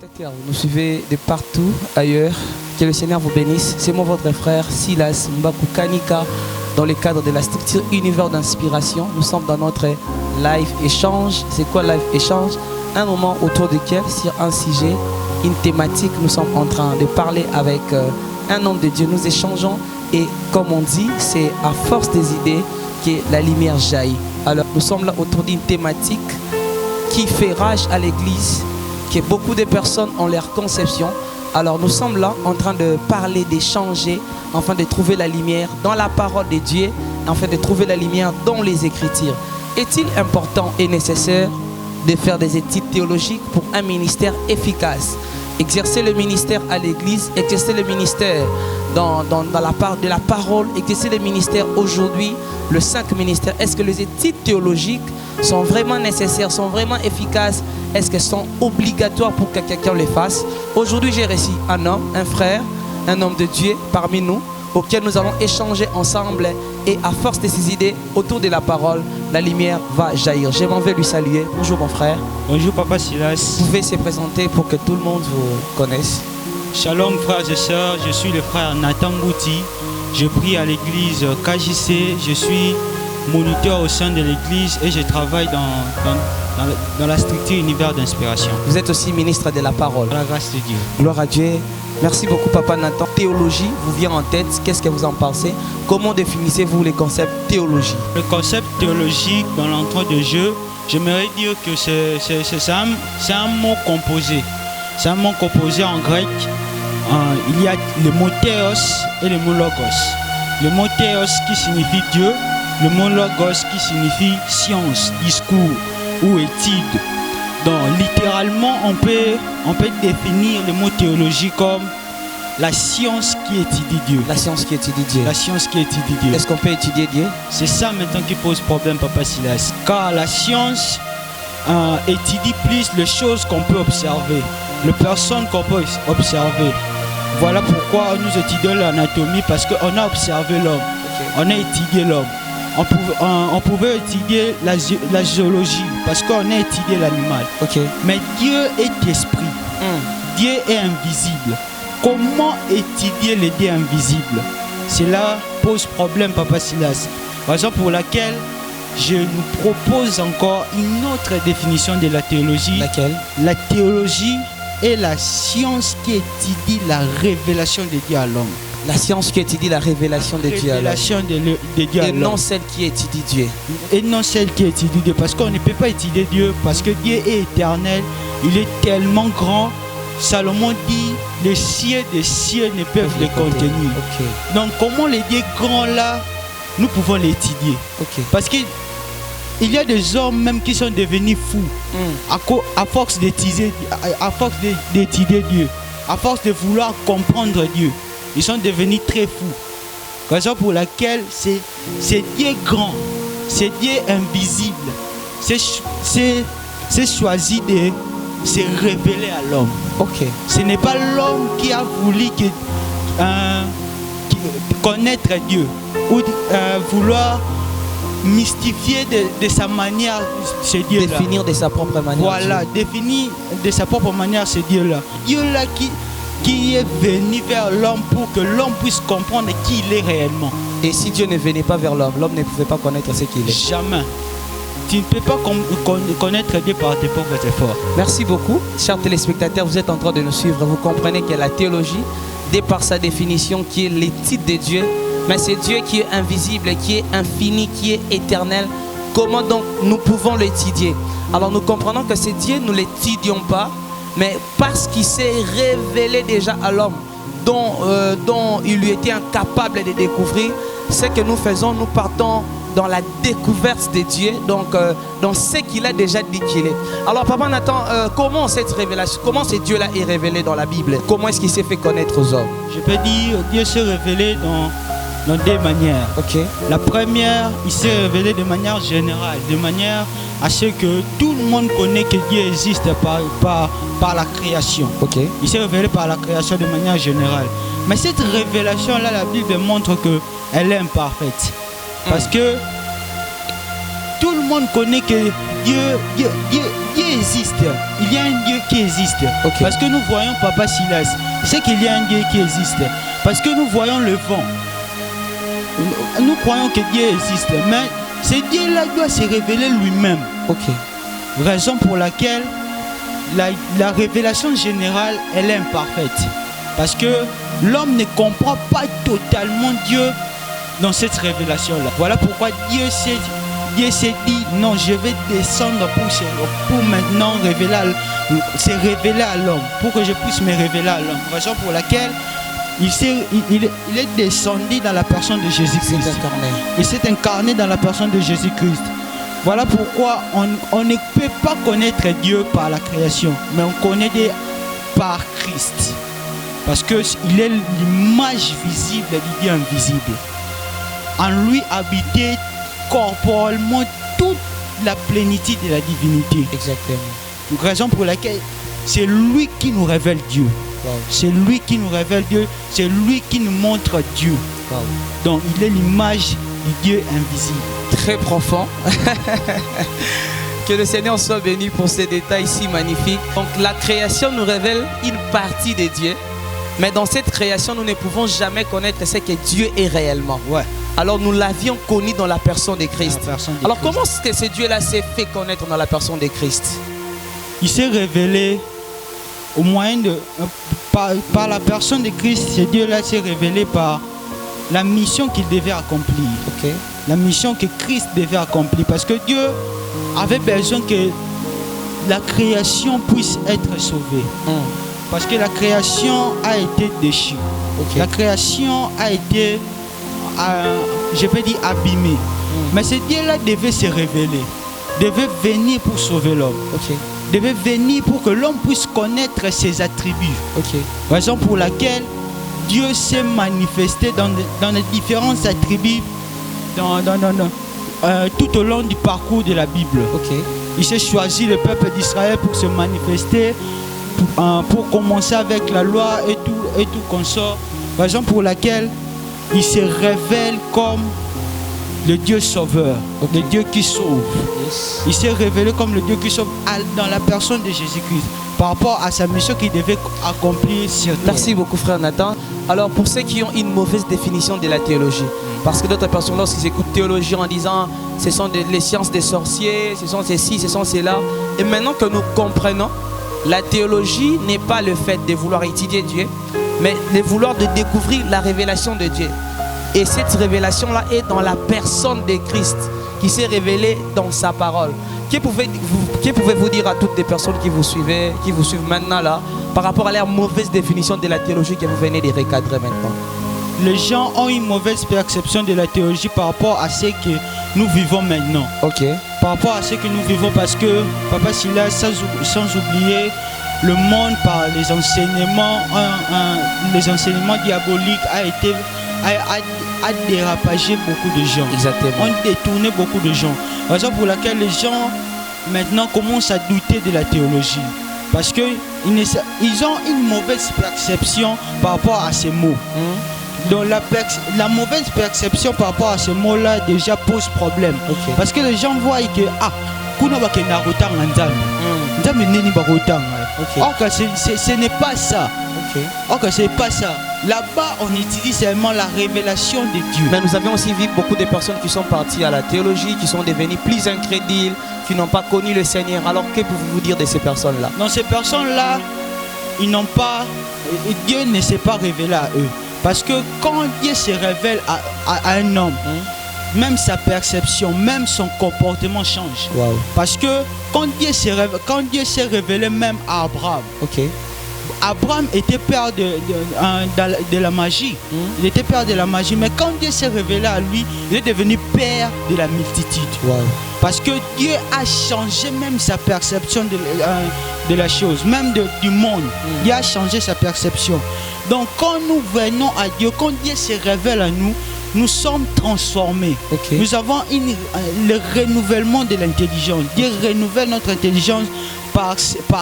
téléspectateurs, vous nous suivez de partout ailleurs. Que le Seigneur vous bénisse. C'est moi votre frère Silas Mbaku Kanika dans le cadre de la structure Univers d'inspiration. Nous sommes dans notre live échange. C'est quoi live échange? Un moment autour duquel, sur un sujet, une thématique, nous sommes en train de parler avec un homme de Dieu. Nous échangeons et comme on dit, c'est à force des idées que la lumière jaillit. Alors nous sommes là autour d'une thématique qui fait rage à l'église, que beaucoup de personnes ont leur conception. Alors nous sommes là en train de parler, d'échanger, afin de trouver la lumière dans la parole de Dieu, afin de trouver la lumière dans les Écritures. Est-il important et nécessaire de faire des études théologiques pour un ministère efficace? Exercer le ministère à l'église, exercer le ministère dans la part de la parole, exercer le ministère aujourd'hui, le 5 ministères. Est-ce que les études théologiques sont vraiment nécessaires, sont vraiment efficaces? Est-ce qu'elles sont obligatoires pour que quelqu'un les fasse? Aujourd'hui, j'ai reçu un homme, un frère, un homme de Dieu parmi nous, auquel nous allons échanger ensemble. Et à force de ces idées, autour de la parole, la lumière va jaillir. Je m'en vais lui saluer. Bonjour mon frère. Bonjour Papa Silas. Vous pouvez se présenter pour que tout le monde vous connaisse. Shalom frères et sœurs, je suis le frère Nathan Bouti. Je prie à l'église KJC. Je suis moniteur au sein de l'église et je travaille dans la structure Univers d'inspiration. Vous êtes aussi ministre de la parole. Par la grâce de Dieu. Gloire à Dieu. Merci beaucoup Papa Nathan. Théologie vous vient en tête. Qu'est-ce que vous en pensez? Comment définissez-vous les concepts théologie? Le concept théologique dans l'entrée de jeu, j'aimerais dire que c'est un mot composé. C'est un mot composé en grec. Il y a le mot théos et le mot logos. Le mot théos qui signifie Dieu, le mot logos qui signifie science, discours ou étude. Donc littéralement on peut définir le mot théologie comme la science qui étudie Dieu. La science qui étudie Dieu. La science qui étudie Dieu. Est-ce qu'on peut étudier Dieu? C'est ça maintenant qui pose problème, Papa Silas. Car la science étudie plus les choses qu'on peut observer, les personnes qu'on peut observer. Voilà pourquoi nous étudions l'anatomie, parce qu'on a observé l'homme, on a étudié l'homme. On pouvait étudier la géologie parce qu'on a étudié l'animal. Mais Dieu est esprit. Dieu est invisible. Comment étudier le Dieu invisible? Cela pose problème, Papa Silas. Raison pour laquelle je nous propose encore une autre définition de la théologie. Laquelle? La théologie est la science qui étudie la révélation de Dieu à l'homme. La science qui étudie la révélation de Dieu à l'homme. De Dieu à et l'homme. Non celle qui étudie Dieu. Et non celle qui étudie Dieu. Parce qu'on ne peut pas étudier Dieu. Parce que Dieu est éternel. Il est tellement grand. Salomon dit, les cieux des cieux ne peuvent les contenir. Donc comment les dieux grands là, nous pouvons l'étudier. Parce qu'il y a des hommes même qui sont devenus fous à force d'étudier Dieu. À force de vouloir comprendre Dieu. Ils sont devenus très fous. Raison pour laquelle c'est Dieu grand, c'est Dieu invisible. C'est choisi de se révéler à l'homme. Ce n'est pas l'homme qui a voulu connaître Dieu ou vouloir mystifier de sa manière ce Dieu-là. Définir de sa propre manière. Voilà, définir de sa propre manière ce Dieu-là. Dieu-là qui est venu vers l'homme pour que l'homme puisse comprendre qui il est réellement. Et si Dieu ne venait pas vers l'homme, l'homme ne pouvait pas connaître ce qu'il est. Jamais. Tu ne peux pas connaître Dieu par tes propres efforts. Merci beaucoup. Chers téléspectateurs, vous êtes en train de nous suivre. Vous comprenez que la théologie, dès par sa définition, qui est l'étude de Dieu, mais c'est Dieu qui est invisible, qui est infini, qui est éternel. Comment donc nous pouvons l'étudier? Alors nous comprenons que c'est Dieu, nous ne l'étudions pas, mais parce qu'il s'est révélé déjà à l'homme, dont il lui était incapable de découvrir, ce que nous faisons, nous partons dans la découverte de Dieu, donc dans ce qu'il a déjà dit qu'il est. Alors Papa Nathan, comment cette révélation, comment ce Dieu-là est révélé dans la Bible? Comment est-ce qu'il s'est fait connaître aux hommes? Je peux dire, Dieu s'est révélé dans deux manières. La première, il s'est révélé de manière générale, de manière à ce que tout le monde connaît que Dieu existe par la création. Il s'est révélé par la création de manière générale. Mais cette révélation-là, la Bible montre qu'elle est imparfaite. Parce que tout le monde connaît que Dieu existe. Il y a un Dieu qui existe. Ok. Parce que nous voyons Papa Silas. C'est qu'il y a un Dieu qui existe. Parce que nous voyons le vent. Nous croyons que Dieu existe. Mais ce Dieu-là doit se révéler lui-même. Ok. Raison pour laquelle la révélation générale, elle est imparfaite. Parce que l'homme ne comprend pas totalement Dieu dans cette révélation-là. Voilà pourquoi Dieu s'est dit, non, je vais descendre pour maintenant se révéler à l'homme, pour que je puisse me révéler à l'homme. Raison pour laquelle il est descendu dans la personne de Jésus-Christ. Il s'est incarné dans la personne de Jésus-Christ. Voilà pourquoi on ne peut pas connaître Dieu par la création, mais on connaît Dieu par Christ. Parce qu'il est l'image visible du Dieu invisible. En lui habitait corporellement toute la plénitude de la divinité. Exactement. Raison pour laquelle c'est lui qui nous révèle Dieu. Wow. C'est lui qui nous révèle Dieu. C'est lui qui nous montre Dieu. Wow. Donc il est l'image du Dieu invisible. Très profond. Que le Seigneur soit béni pour ces détails si magnifiques. Donc la création nous révèle une partie de Dieu. Mais dans cette création, nous ne pouvons jamais connaître ce que Dieu est réellement. Ouais. Alors nous l'avions connu dans la personne de Christ. Alors Christ. comment est-ce que ce Dieu-là s'est fait connaître dans la personne de Christ? Il s'est révélé au moyen de... Par la personne de Christ, ce Dieu-là s'est révélé par la mission qu'il devait accomplir. Ok. La mission que Christ devait accomplir. Parce que Dieu avait besoin que la création puisse être sauvée. Parce que la création a été déchue. Okay. La création a été, je vais dire, abîmée. Mais ce Dieu-là devait se révéler. Devait venir pour sauver l'homme. Okay. Devait venir pour que l'homme puisse connaître ses attributs. Okay. Raison pour laquelle Dieu s'est manifesté dans les différents attributs tout au long du parcours de la Bible. Okay. Il s'est choisi le peuple d'Israël pour se manifester, pour commencer avec la loi et tout consort. Raison pour laquelle il se révèle comme le Dieu sauveur, okay. Le Dieu qui sauve. Yes. Il s'est révélé comme le Dieu qui sauve dans la personne de Jésus-Christ par rapport à sa mission qu'il devait accomplir sur terre. Merci beaucoup frère Nathan. Alors pour ceux qui ont une mauvaise définition de la théologie, parce que d'autres personnes lorsqu'ils écoutent théologie en disant ce sont les sciences des sorciers, ce sont ceci, ce sont cela, et maintenant que nous comprenons, la théologie n'est pas le fait de vouloir étudier Dieu, mais de vouloir de découvrir la révélation de Dieu. Et cette révélation-là est dans la personne de Christ qui s'est révélée dans sa parole. Que pouvez-vous dire à toutes les personnes qui vous suivent maintenant là, par rapport à leur mauvaise définition de la théologie que vous venez de recadrer maintenant? Les gens ont une mauvaise perception de la théologie par rapport à ce que nous vivons maintenant. Ok. Par rapport à ce que nous vivons, parce que Papa Silas, sans oublier le monde par les enseignements diaboliques a dérapagé beaucoup de gens. Exactement. On détourné beaucoup de gens. Raison pour laquelle les gens maintenant commencent à douter de la théologie. Parce qu'ils ont une mauvaise perception par rapport à ces mots. Donc la mauvaise perception par rapport à ces mots-là déjà pose problème. Okay. Parce que les gens voient que or que ce n'est pas ça. Okay. Or que ce n'est pas ça. Là-bas, on utilise seulement la révélation de Dieu. Mais nous avions aussi vu beaucoup de personnes qui sont parties à la théologie, qui sont devenues plus incrédules, qui n'ont pas connu le Seigneur. Alors que pouvez-vous dire de ces personnes-là? Non, ces personnes-là, ils n'ont pas... Dieu ne s'est pas révélé à eux. Parce que quand Dieu se révèle à un homme, même sa perception, même son comportement change. Wow. Parce que quand Dieu s'est révélé même à Abraham, okay. Abraham était père de la magie. Il était père de la magie. Mais quand Dieu s'est révélé à lui, il est devenu père de la multitude. Wow. Parce que Dieu a changé même sa perception de la chose, même du monde. Dieu a changé sa perception. Donc quand nous venons à Dieu, quand Dieu se révèle à nous, nous sommes transformés. Okay. Nous avons le renouvellement de l'intelligence. Dieu renouvelle notre intelligence par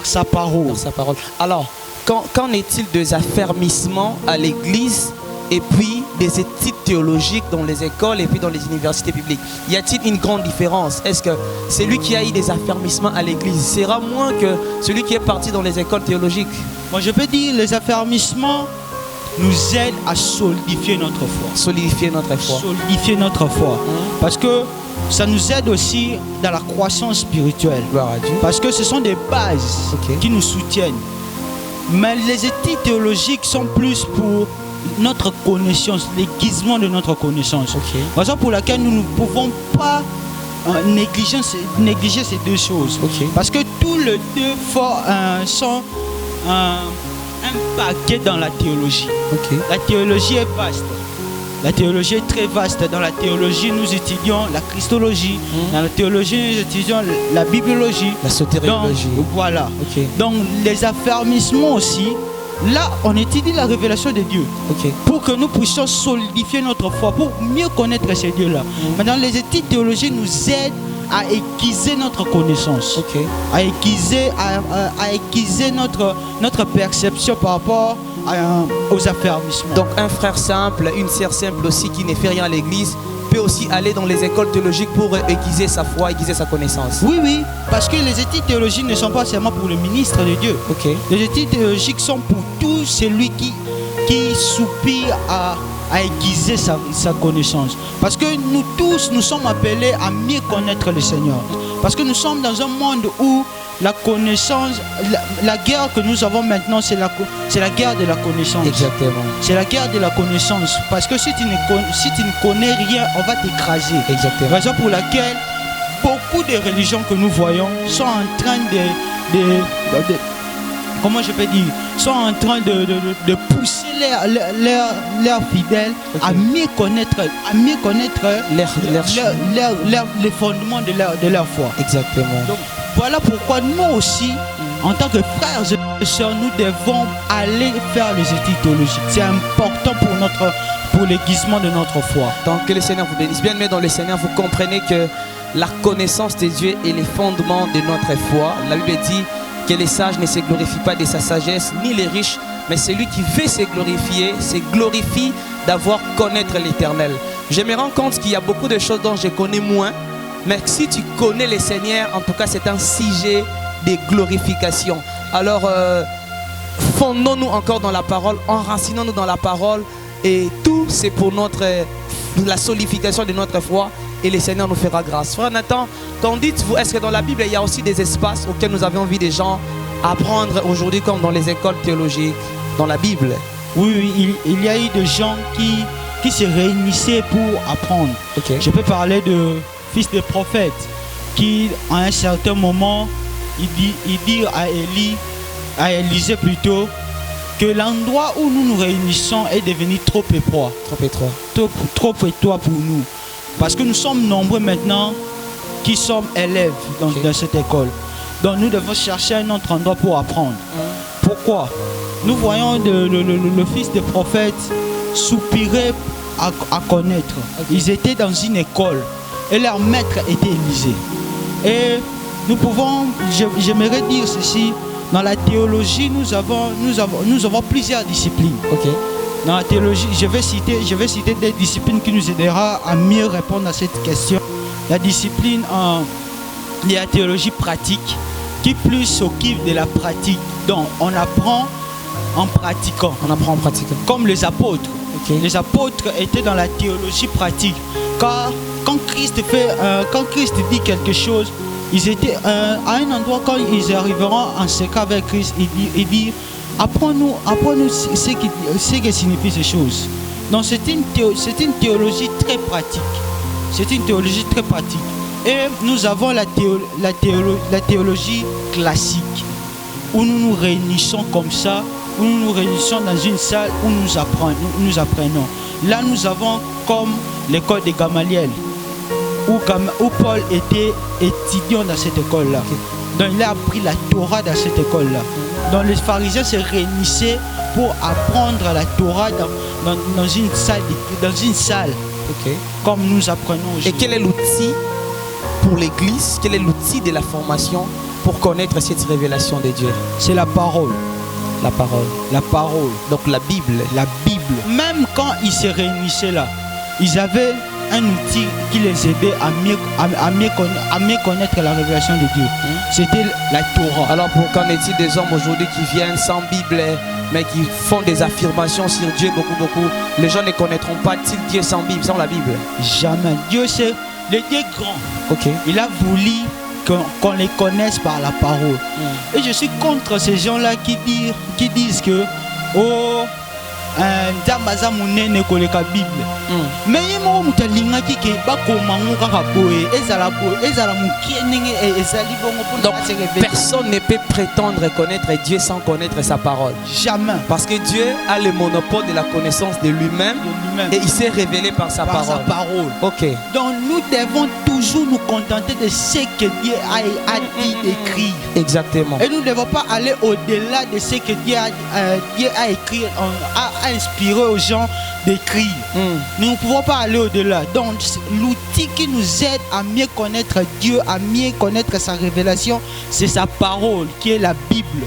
sa parole. Par sa parole. Alors, qu'en est-il des affermissements à l'église et puis des études théologiques dans les écoles et puis dans les universités publiques? Y a-t-il une grande différence? Est-ce que celui qui a eu des affermissements à l'église sera moins que celui qui est parti dans les écoles théologiques? Moi, je peux dire les affermissements nous aident à solidifier notre foi. Solidifier notre foi. Solidifier notre foi. Parce que ça nous aide aussi dans la croissance spirituelle. Gloire à Dieu. Parce que ce sont des bases qui nous soutiennent. Mais les études théologiques sont plus pour notre connaissance, l'aiguisement de notre connaissance. Raison pour laquelle nous ne pouvons pas négliger ces deux choses. Parce que tous les deux sont impactés dans la théologie. La théologie est vaste. La théologie est très vaste. Dans la théologie, nous étudions la christologie. Dans la théologie, nous étudions la bibliologie. La sotériologie. Donc, voilà. Donc, les affermissements aussi, là, on étudie la révélation de Dieu. Pour que nous puissions solidifier notre foi, pour mieux connaître ces dieux-là. Maintenant, les études théologiques nous aident à aiguiser notre connaissance. À aiguiser notre perception par rapport aux affermissements. Donc un frère simple, une sœur simple aussi qui ne fait rien à l'église peut aussi aller dans les écoles théologiques pour aiguiser sa foi, aiguiser sa connaissance. Oui, parce que les études théologiques ne sont pas seulement pour le ministre de Dieu. Les études théologiques sont pour tout celui qui soupire à aiguiser sa connaissance. Parce que nous tous, nous sommes appelés à mieux connaître le Seigneur. Parce que nous sommes dans un monde où la connaissance, la guerre que nous avons maintenant, c'est la guerre de la connaissance. Exactement. C'est la guerre de la connaissance. Parce que si tu ne connais rien, on va t'écraser. Exactement. Raison pour laquelle beaucoup de religions que nous voyons sont en train comment je peux dire, sont en train de pousser leurs fidèles à mieux connaître les fondements de leur foi. Exactement. Donc, voilà pourquoi nous aussi, en tant que frères et sœurs, nous devons aller faire les études théologiques. C'est important pour l'aiguisement de notre foi. Donc que le Seigneur vous bénisse. Bien aimé dans le Seigneur, vous comprenez que la connaissance de Dieu est les fondements de notre foi. La Bible dit que les sages ne se glorifient pas de sa sagesse, ni les riches, mais celui qui veut se glorifie d'avoir connaître l'Éternel. Je me rends compte qu'il y a beaucoup de choses dont je connais moins, mais si tu connais le Seigneur, en tout cas c'est un sujet de glorification. Alors fondons-nous encore dans la parole, enracinons-nous dans la parole, et tout c'est pour la solidification de notre foi, et le Seigneur nous fera grâce. Frère Nathan, qu'en dites-vous? Est-ce que dans la Bible il y a aussi des espaces auxquels nous avons envie des gens apprendre aujourd'hui, comme dans les écoles théologiques, dans la Bible? Oui, il y a eu des gens qui se réunissaient pour apprendre. Je peux parler de fils de prophète qui, à un certain moment, il dit à Élisée plutôt, que l'endroit où nous nous réunissons est devenu trop étroit. Trop étroit pour nous. Parce que nous sommes nombreux maintenant qui sommes élèves dans cette école. Donc nous devons chercher un autre endroit pour apprendre. Pourquoi? Nous voyons le fils des prophètes soupirer à connaître. Ils étaient dans une école et leur maître était Élisée. Et nous pouvons, j'aimerais dire ceci, dans la théologie, nous avons plusieurs disciplines. Dans la théologie, je vais citer des disciplines qui nous aideront à mieux répondre à cette question. La discipline de la théologie pratique, qui plus s'occupe de la pratique. Donc, on apprend en pratiquant. Comme les apôtres. Les apôtres étaient dans la théologie pratique. Car quand Christ dit quelque chose, ils étaient à un endroit, quand ils arriveront en secret avec Christ, il dit apprends-nous ce que signifient ces choses. Donc c'est une théologie très pratique. C'est une théologie très pratique. Et nous avons la théologie classique, où nous nous réunissons comme ça, où nous nous réunissons dans une salle où nous apprenons. Là, nous avons comme l'école de Gamaliel, où Paul était étudiant dans cette école-là. Donc, il a appris la Torah dans cette école-là. Donc, les pharisiens se réunissaient pour apprendre la Torah dans une salle, comme nous apprenons aujourd'hui. Et quel est l'outil pour l'Église? Quel est l'outil de la formation pour connaître cette révélation de Dieu? C'est la parole. La parole. La parole. Donc la Bible. La Bible. Même quand ils se réunissaient là, ils avaient un outil qui les aidait à mieux connaître la révélation de Dieu. C'était la Torah. Alors qu'en est-il des hommes aujourd'hui qui viennent sans Bible, mais qui font des affirmations sur Dieu beaucoup? Les gens ne connaîtront pas Dieu sans Bible, sans la Bible. Jamais. Dieu, c'est le Dieu grand. Ok. Il a voulu qu'on les connaisse par la parole. Et je suis contre ces gens-là qui disent que oh, Nzambaza munene koleka Bible. Mais il m'a dit que donc personne ne peut prétendre connaître Dieu sans connaître sa parole. Jamais. Parce que Dieu a le monopole de la connaissance de lui-même et il s'est révélé par sa parole. Ok. Donc nous devons toujours nous contenter de ce que Dieu a dit d'écrire. Exactement. Et nous ne devons pas aller au-delà de ce que Dieu a écrit, a inspiré aux gens d'écrire. Nous ne pouvons pas aller au-delà. Donc l'outil qui nous aide à mieux connaître Dieu, à mieux connaître sa révélation, c'est sa parole qui est la Bible.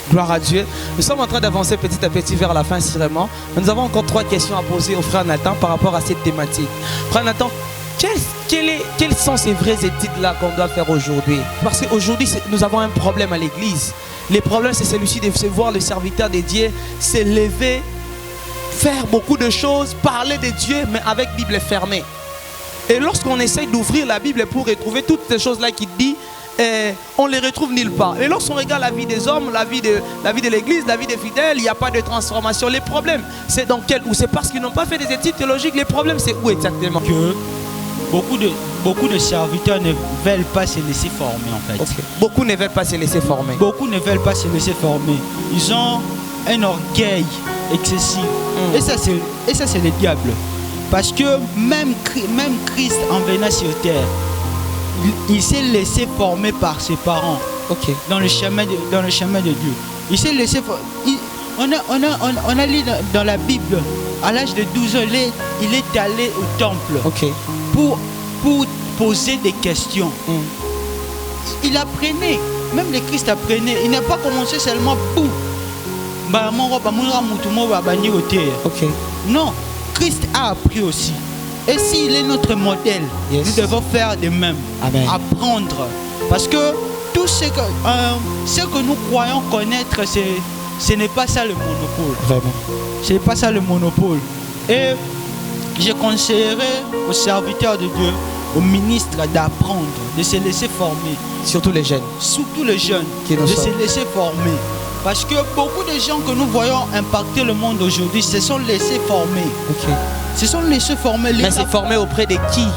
Gloire à Dieu. Nous sommes en train d'avancer petit à petit vers la fin, sûrement. Nous avons encore 3 questions à poser au frère Nathan par rapport à cette thématique. Frère Nathan, quelles sont ces vraies études-là qu'on doit faire aujourd'hui? Parce qu'aujourd'hui, nous avons un problème à l'église. Le problème, c'est celui-ci de voir le serviteur de Dieu s'élever, faire beaucoup de choses, parler de Dieu, mais avec la Bible fermée. Et lorsqu'on essaye d'ouvrir la Bible pour retrouver toutes ces choses-là qu'il dit, on ne les retrouve nulle part. Et lorsqu'on regarde la vie des hommes, la vie de l'église, la vie des fidèles, il n'y a pas de transformation. Les problèmes, c'est dans quel? Ou c'est parce qu'ils n'ont pas fait des études théologiques. Les problèmes, c'est où exactement? Que beaucoup de serviteurs ne veulent pas se laisser former en fait. Okay. Beaucoup ne veulent pas se laisser former. Beaucoup ne veulent pas se laisser former. Ils ont un orgueil excessif. Et ça c'est le diable. Parce que même Christ en venant sur terre, il s'est laissé former par ses parents. Okay. Dans le chemin de Dieu. Il s'est laissé former. On a lu dans la Bible, à l'âge de 12 ans, il est allé au temple. Okay. Pour poser des questions. Il apprenait, même le Christ apprenait. Il n'a pas commencé seulement pour. Okay. Non, Christ a appris aussi. Et s'il est notre modèle, nous devons faire de même. Amen. Apprendre. Parce que tout ce que nous croyons connaître, ce n'est pas ça le monopole. Vraiment. Ce n'est pas ça le monopole. Et je conseillerais aux serviteurs de Dieu, aux ministres d'apprendre, de se laisser former. Surtout les jeunes. Surtout les jeunes, de se laisser former. Parce que beaucoup de gens que nous voyons impacter le monde aujourd'hui se sont laissés former. Okay. Se sont laissés former. Mais c'est formé auprès de qui?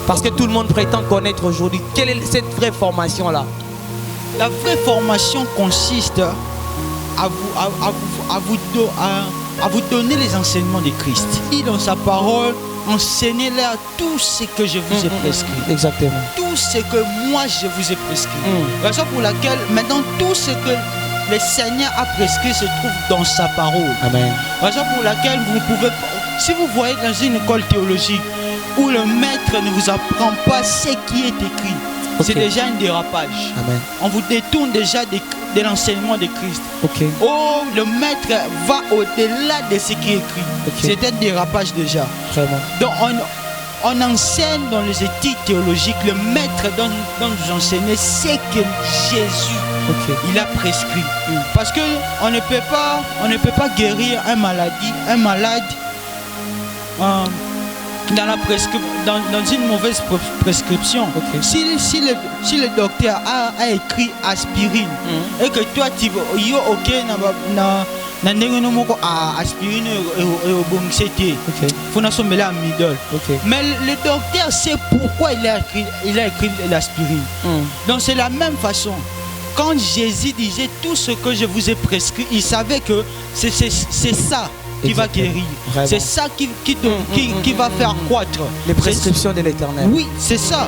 Parce que tout le monde prétend connaître aujourd'hui. Quelle est cette vraie formation-là? La vraie formation consiste à vous donner les enseignements de Christ. Et dans sa parole, enseignez-leur tout ce que je vous ai prescrit. Exactement. Tout ce que moi je vous ai prescrit. Raison pour laquelle maintenant tout ce que le Seigneur a prescrit se trouve dans sa parole. Amen. Raison pour laquelle vous pouvez, si vous voyez dans une école théologique où le maître ne vous apprend pas ce qui est écrit, c'est déjà un dérapage. Amen. On vous détourne déjà de l'enseignement de Christ. Okay. Oh, le maître va au-delà de ce qui est écrit. Okay. C'est un dérapage déjà. Vraiment. Donc on enseigne dans les études théologiques, le maître doit nous enseigner ce que Jésus il a prescrit. Parce qu'on ne peut pas guérir un malade dans une mauvaise prescription. Si le docteur a écrit aspirine et que toi tu aspirine mais le docteur sait pourquoi il a écrit l'aspirine. Donc c'est la même façon. Quand Jésus disait tout ce que je vous ai prescrit, il savait que c'est ça qui va guérir. C'est ça qui va faire croître. Les prescriptions de l'Éternel. Oui, c'est ça.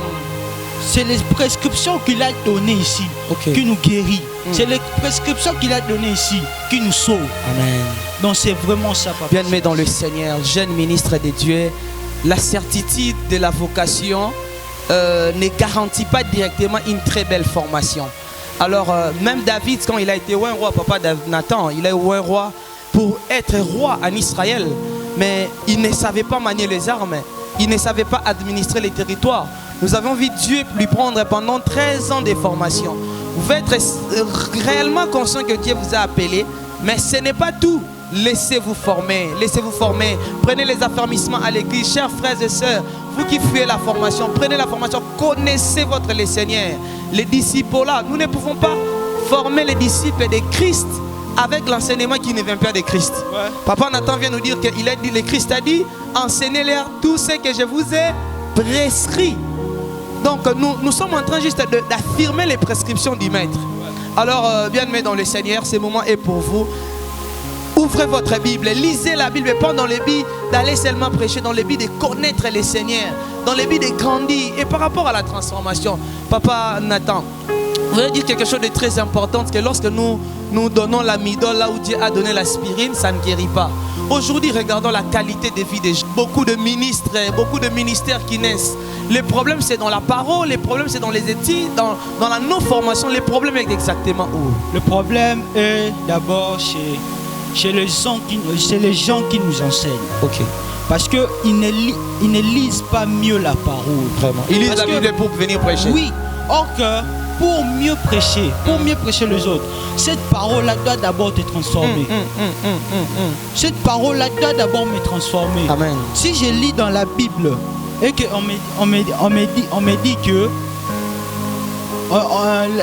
C'est les prescriptions qu'il a données ici qui nous guérit. C'est les prescriptions qu'il a données ici qui nous sauvent. Amen. Donc c'est vraiment ça, papa. Bien-aimé dans le Seigneur, jeune ministre de Dieu, la certitude de la vocation ne garantit pas directement une très belle formation. Alors, même David, quand il a été oint roi, papa Nathan, il est oint roi pour être roi en Israël. Mais il ne savait pas manier les armes. Il ne savait pas administrer les territoires. Nous avons vu Dieu lui prendre pendant 13 ans de formation. Vous pouvez être réellement conscient que Dieu vous a appelé, mais ce n'est pas tout. Laissez-vous former, laissez-vous former. Prenez les affermissements à l'église, chers frères et sœurs. Vous qui fuyez la formation, prenez la formation, connaissez votre Seigneur. Les disciples là, nous ne pouvons pas former les disciples de Christ avec l'enseignement qui ne vient pas de Christ. Ouais. Papa Nathan vient nous dire qu'il a dit, le Christ a dit, enseignez-leur tout ce que je vous ai prescrit. Donc nous sommes en train juste d'affirmer les prescriptions du maître. Ouais. Alors bien-aimés dans le Seigneur, ce moment est pour vous. Ouvrez votre Bible, lisez la Bible, pas dans le but d'aller seulement prêcher, dans le but de connaître le Seigneur, dans le but de grandir. Et par rapport à la transformation, Papa Nathan, vous voulez dire quelque chose de très important, que lorsque nous donnons l'amidon là où Dieu a donné l'aspirine, ça ne guérit pas. Aujourd'hui, regardons la qualité de vie des gens. Beaucoup de ministres, beaucoup de ministères qui naissent. Le problème, c'est dans la parole, le problème, c'est dans les études, dans la non-formation. Le problème est exactement où? Le problème est d'abord chez les gens qui nous enseignent. Ok. Parce qu'ils ne lisent pas mieux la parole. Vraiment. Ils lisent la Bible pour venir prêcher. Oui. Or que pour mieux prêcher les autres, cette parole-là doit d'abord te transformer. Cette parole-là doit d'abord me transformer. Amen. Si je lis dans la Bible et qu'on me dit que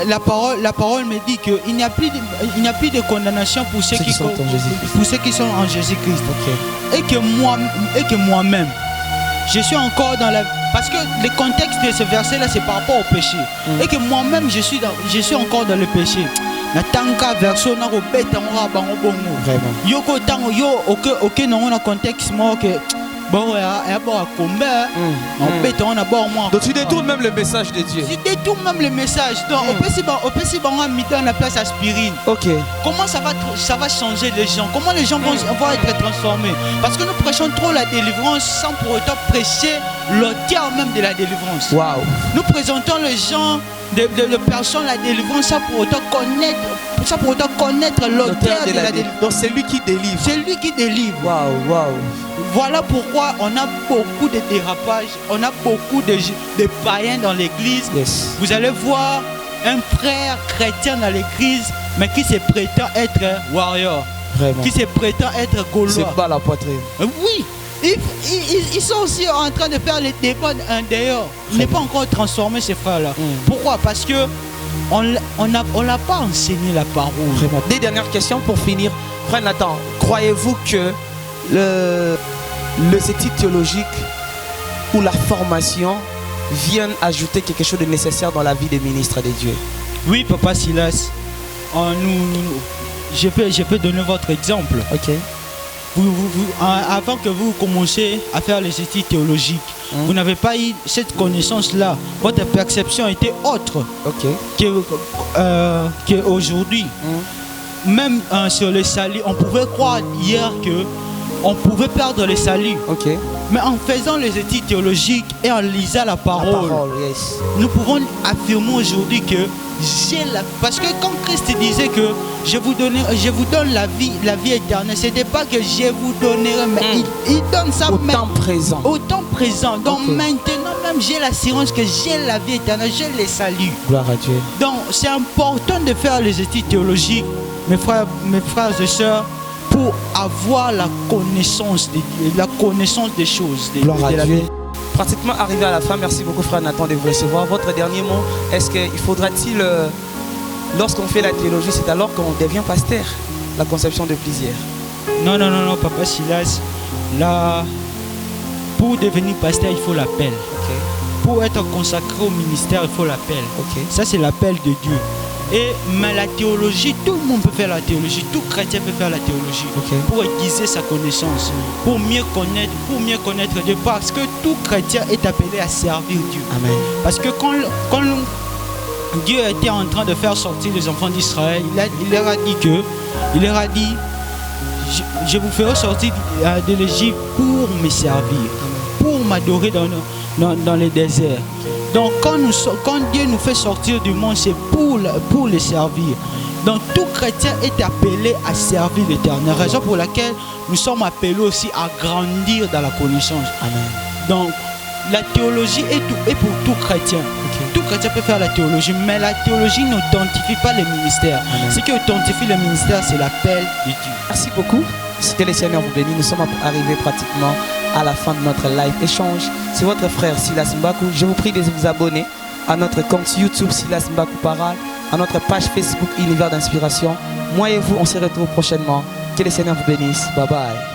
la parole me dit qu'il n'y a plus de condamnation pour ceux qui sont en Jésus-Christ. Okay. Et que moi-même, je suis encore dans la... Parce que le contexte de ce verset-là, c'est par rapport au péché. Et que moi-même, je suis encore dans le péché. Donc tu détournes même le message de Dieu. Tu détournes même le message. Donc on peut s'y mettre dans la place aspirine. Ok. Comment ça va changer les gens? Comment les gens vont être transformés? Parce que nous prêchons trop la délivrance sans pour autant prêcher l'auteur même de la délivrance. Wow. Nous présentons les gens de personnes la délivrance sans pour autant connaître l'auteur de la délivrance. Donc c'est lui qui délivre. C'est lui qui délivre. Waouh, waouh. Voilà pourquoi on a beaucoup de dérapages, on a beaucoup de païens dans l'église. Yes. Vous allez voir un frère chrétien dans l'église, mais qui se prétend être warrior. Vraiment. Qui se prétend être gaulois. C'est pas la poitrine. Oui. Ils sont aussi en train de faire les débats dehors. Il n'est pas encore transformé ces frères-là. Pourquoi? Parce que on l'a pas enseigné la parole. Vraiment. Des dernières questions pour finir. Frère Nathan, croyez-vous que les études théologiques ou la formation viennent ajouter quelque chose de nécessaire dans la vie des ministres de Dieu? Oui, Papa Silas. Je peux donner votre exemple. Ok. Avant que vous commenciez à faire les études théologiques, vous n'avez pas eu cette connaissance-là. Votre perception était autre qu'aujourd'hui. Même sur le salut, on pouvait croire hier qu'on pouvait perdre le salut. Okay. Mais en faisant les études théologiques et en lisant la parole, yes. Nous pouvons affirmer aujourd'hui que parce que quand Christ disait que je vous donne la vie éternelle, ce n'était pas que je vous donnerai, mais il donne ça au temps présent. Au temps présent. Donc maintenant même j'ai l'assurance que j'ai la vie éternelle, j'ai le salut. Gloire à Dieu. Donc c'est important de faire les études théologiques, mes frères et sœurs, pour avoir la connaissance des choses. Gloire à Dieu. Pratiquement arrivé à la fin, merci beaucoup frère Nathan de vous recevoir. Votre dernier mot, est-ce qu'il faudra-t-il, lorsqu'on fait la théologie, c'est alors qu'on devient pasteur? La conception de plaisir. Non, Papa Silas. Là, pour devenir pasteur, il faut l'appel. Okay. Pour être consacré au ministère, il faut l'appel. Okay. Ça, c'est l'appel de Dieu. Mais la théologie, tout le monde peut faire la théologie, tout chrétien peut faire la théologie, pour aiguiser sa connaissance, pour mieux connaître Dieu, parce que tout chrétien est appelé à servir Dieu. Amen. Parce que quand Dieu était en train de faire sortir les enfants d'Israël, il leur a dit, je vous ferai sortir de l'Égypte pour me servir, pour m'adorer dans les déserts. Donc quand Dieu nous fait sortir du monde, c'est pour le servir. Donc tout chrétien est appelé à servir l'Éternel. Raison pour laquelle nous sommes appelés aussi à grandir dans la connaissance. Amen. Donc la théologie est pour tout chrétien. Okay. Tout chrétien peut faire la théologie, mais la théologie n'authentifie pas les ministères. Amen. Ce qui authentifie le ministère, c'est l'appel de Dieu. Merci beaucoup. Que le Seigneur vous bénisse. Nous sommes arrivés pratiquement à la fin de notre live échange. C'est votre frère Silas Mbakou. Je vous prie de vous abonner à notre compte YouTube Silas Mbakou Parole, à notre page Facebook Univers d'inspiration. Moi et vous, on se retrouve prochainement. Que le Seigneur vous bénisse. Bye bye.